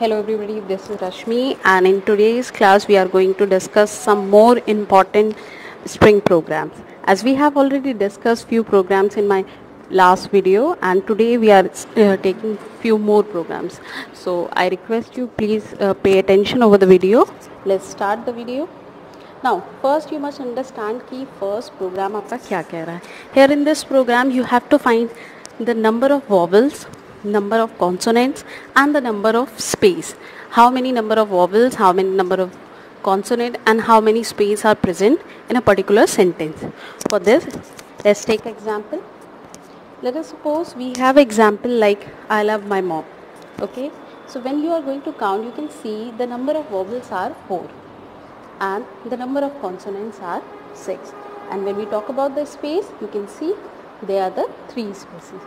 Hello everybody, this is Rashmi, and in today's class we are going to discuss some more important string programs. As we have already discussed few programs in my last video, and today we are taking few more programs. So I request you please pay attention over the video. Let's start the video. Now first you must understand कि first program आपका क्या कह रहा है. Here in this program you have to find the number of vowels, number of consonants and the number of space. How many number of vowels, how many number of consonant and how many space are present in a particular sentence. For this, let's take example. Let us suppose we have example like I love my mom. Okay. So when you are going to count, you can see the number of vowels are 4 and the number of consonants are 6. And when we talk about the space, you can see they are the 3 spaces.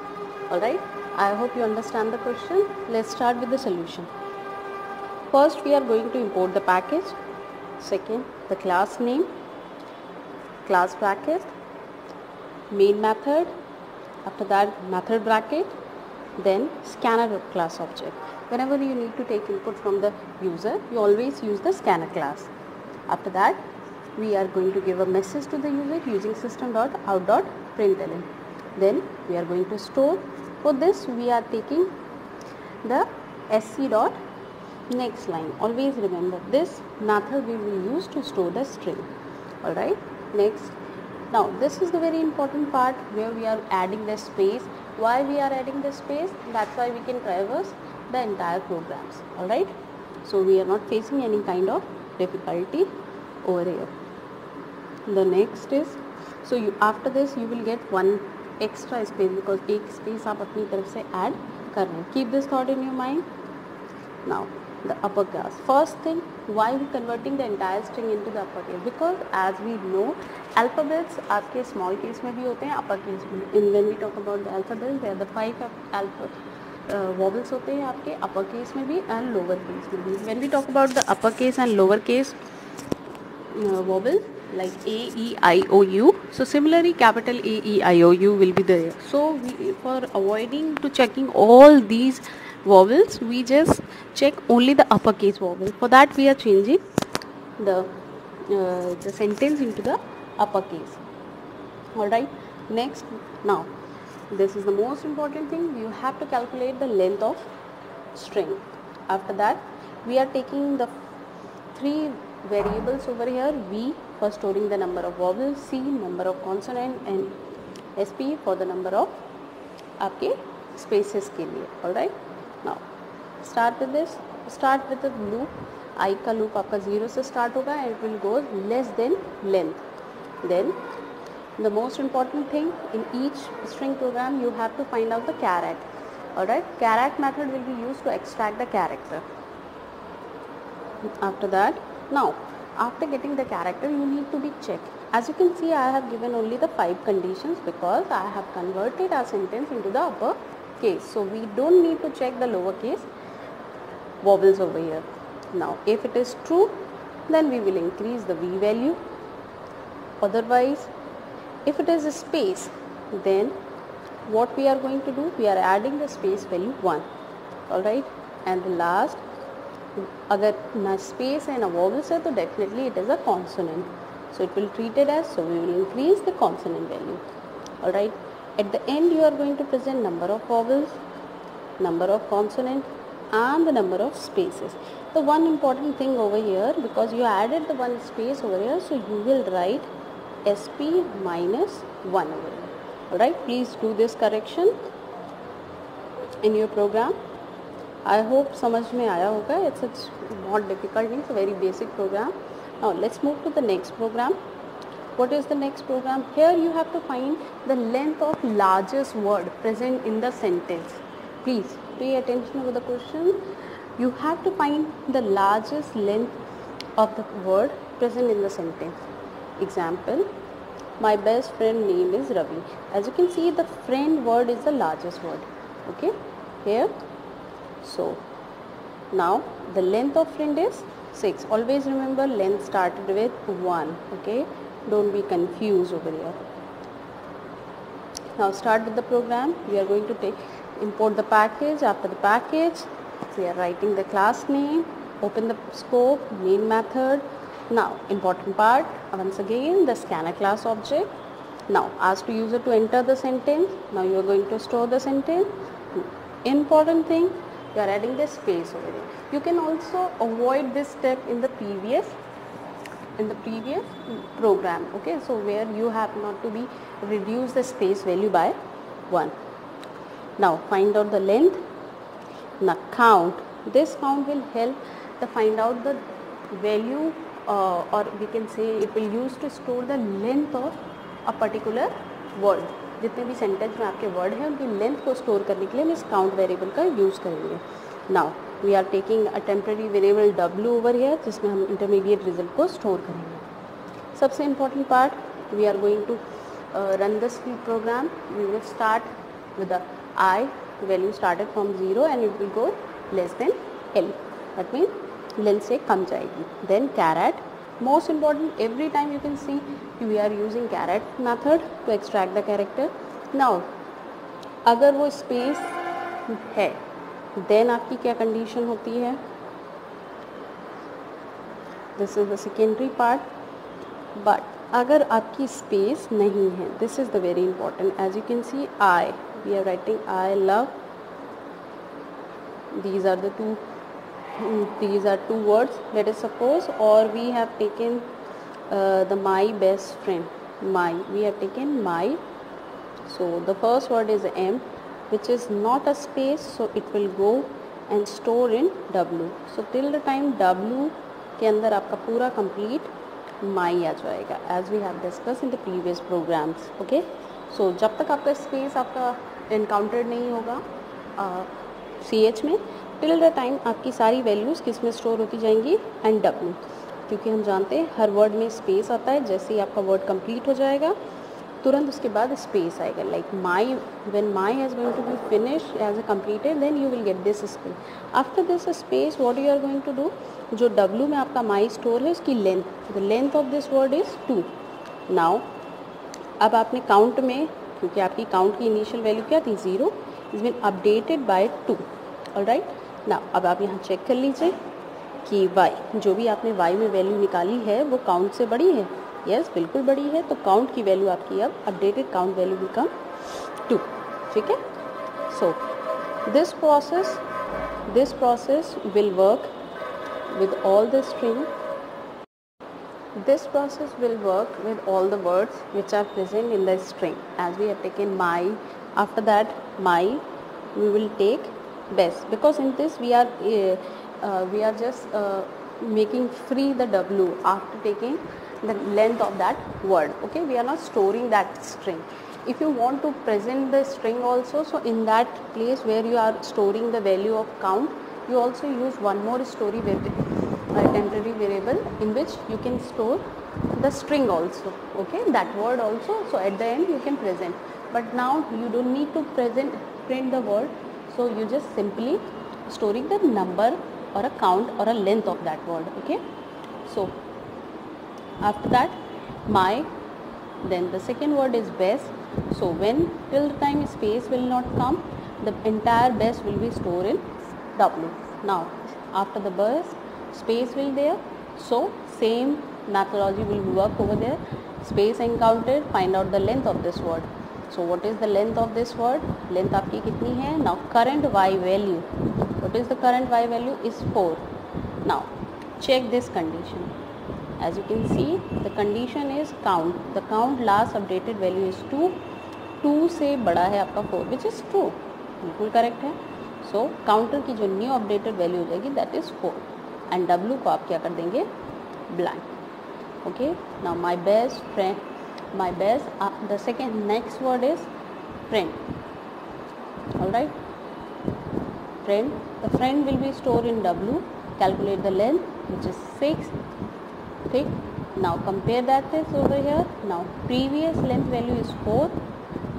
Alright, I hope you understand the question. Let's start with the solution. First, we are going to import the package. Second, the class name, class bracket, main method, after that method bracket, then scanner class object. Whenever you need to take input from the user, you always use the scanner class. After that, we are going to give a message to the user using system.out.println. Then we are going to store. For this, we are taking the sc.next line. Always remember this method we will use to store the string. Alright, next. Now this is the very important part where we are adding the space. Why we are adding the space? That's why we can traverse the entire programs. Alright, so we are not facing any kind of difficulty over here. The next is, so you after this you will get one extra space because एक space आप अपनी तरफ से add कर रहे हैं. Keep this thought in your mind. Now the upper class. First thing, why we converting the entire string into the upper case? Because as we know, alphabets आपके small case में भी होते हैं, upper case में. And when we talk about the alphabets, there are the 5 vowels होते हैं आपके upper case में भी and lower case में भी. When we talk about the upper case and lower case vowels like A, E, I, O, U. So similarly, capital A, E, I, O, U will be there. So we, for avoiding to checking all these vowels, we just check only the uppercase vowel. For that, we are changing the sentence into the uppercase. All right. Next, now this is the most important thing. You have to calculate the length of string. After that, we are taking the 3 variables over here. V for storing the number of vowels, C number of consonant and SP for the number of आपके spaces के लिए. Alright. Now start with this. Start with the loop. I का loop आपका 0 से start होगा and it will go less than length. Then the most important thing in each string program, you have to find out the charac. Alright. Charac method will be used to extract the character. After that, now after getting the character, you need to be checked. As you can see, I have given only the 5 conditions because I have converted our sentence into the upper case. So we don't need to check the lower case vowels over here. Now if it is true, then we will increase the V value. Otherwise, if it is a space, then what we are going to do? We are adding the space value 1. Alright, and the last, अगर ना space है ना vowels है तो definitely it is a consonant. So it will treat it as, so we will increase the consonant value. Alright. At the end you are going to present number of vowels, number of consonant and the number of spaces. The one important thing over here, because you added the one space over here, so you will write SP minus 1 over here. Alright. Please do this correction in your program. I hope समझ में आया होगा. It's not difficult, it's a very basic program. Now let's move to the next program. What is the next program? Here you have to find the length of largest word present in the sentence. Please pay attention to the question. You have to find the largest length of the word present in the sentence. Example, my best friend name is Ravi. As you can see, the friend word is the largest word. Okay, here. So now the length of friend is 6. Always remember length started with 1. Okay, don't be confused over here. Now start with the program. We are going to import the package. After the package, we are writing the class name, open the scope, main method. Now important part, once again the scanner class object. Now ask the user to enter the sentence. Now you are going to store the sentence. Important thing, you are adding the space over there. You can also avoid this step in the previous program. Okay, so where you have not to be reduce the space value by 1. Now find out the length. Now count. This count will help to find out the value or we can say it will use to store the length of a particular word. जितने भी sentence में आपके word हैं उनकी length को store करने के लिए हम इस काउंट वेरिएबल का यूज़ करेंगे. Now we are taking a temporary variable w over here जिसमें हम इंटरमीडिएट रिजल्ट को स्टोर करेंगे. सबसे important part, we are going to run this program. We will start with the I value started from 0 and it will go less than L. That means length से कम जाएगी. Then caret. Most important, every time you can see we are using caret method to extract the character. Now अगर वो space है then आपकी क्या condition होती है? This is the secondary part. But अगर आपकी space नहीं है, this is the very important. As you can see, I, we are writing I love. These are two words. Let us suppose, or we have taken the my best friend. My, we have taken my. So the first word is M, which is not a space, so it will go and store in W. So till the time W के अंदर आपका पूरा complete my आ जाएगा, as we have discussed in the previous programs. Okay, so जब तक आपका space आपका encountered नहीं होगा CH में, till the time आपकी सारी values किस में store होती जाएंगी, and W. क्योंकि हम जानते हैं हर word में space आता है. जैसे ही आपका word complete हो जाएगा तुरंत उसके बाद space आएगा. Like my, when my is going to be finished as a completed, then you will get this space. After this space, what you are going to do? जो W में आपका my store है उसकी length, the length of this word is 2. Now अब आपने count में, क्योंकि आपकी count की initial value क्या थी 0, is been updated by 2. Alright. Now अब आप यहाँ check कर लीजिए कि y, जो भी आपने y में value निकाली है वो count से बड़ी है. Yes, बिल्कुल बड़ी है. तो count की value आपकी अब updated count value become 2. ठीक है. So this process will work with all the string. This process will work with all the words which are present in the string. As we have taken my, after that my, we will take best, because in this we are just making free the W after taking the length of that word. Okay, we are not storing that string. If you want to present the string also, so in that place where you are storing the value of count, you also use one more story temporary variable in which you can store the string also. Okay, that word also. So at the end you can present. But now you don't need to print the word. So you just simply storing the number or a count or a length of that word. Okay. So after that my, then the second word is best. So when till the time space will not come, the entire best will be stored in W. Now after the best, space will there, so same methodology will work over there. Space encountered, find out the length of this word. So what is the length of this word? Length आपकी कितनी है? Now current y value, what is the current y value? Is 4. Now check this condition. As you can see, the condition is count. The count last updated value is 2. 2 से बड़ा है आपका 4, which is true. बिल्कुल correct है. So counter की जो new updated value हो जाएगी, that is 4. And W को आप क्या कर देंगे? Blank. Okay. Now my best friend, my best. The second next word is friend. All right. Friend. The friend will be stored in W. Calculate the length, which is 6. Okay. Now compare that this over here. Now previous length value is 4,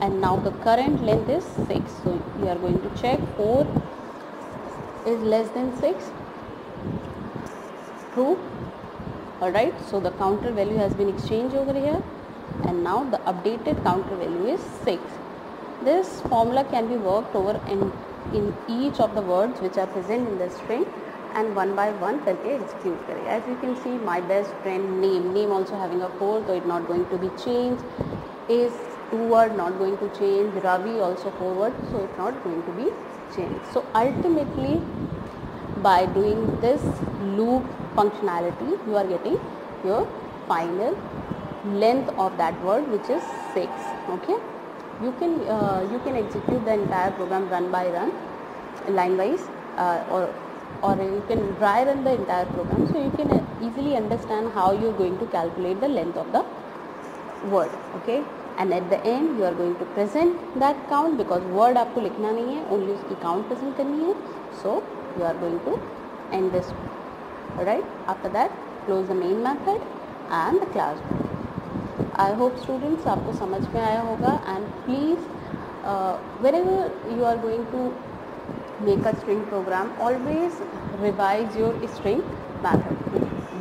and now the current length is 6. So you are going to check 4 is less than 6. True. Alright, so the counter value has been exchanged over here, and now the updated counter value is 6. This formula can be worked over in in each of the words which are present in the string and one by one करके execute करें. As you can see, my best friend name also having a 4, so it's not going to be changed. Is 2 word, not going to change. Ravi also 4 word, so it's not going to be changed. So ultimately, by doing this loop functionality, you are getting your final length of that word, which is 6. Okay, you can execute the entire program run by run, line wise, or you can dry run the entire program, so you can easily understand how you're going to calculate the length of the word. Okay, and at the end you are going to present that count, because word आपको लिखना नहीं है, only उसकी count present करनी है. So you are going to end this. Alright, after that close the main method and the class. I hope students आपको समझ में आया होगा. And please whenever you are going to make a string program, always revise your string method.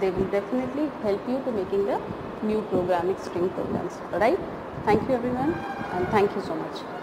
They will definitely help you to making the new programming string programs. Alright, thank you everyone, and thank you so much.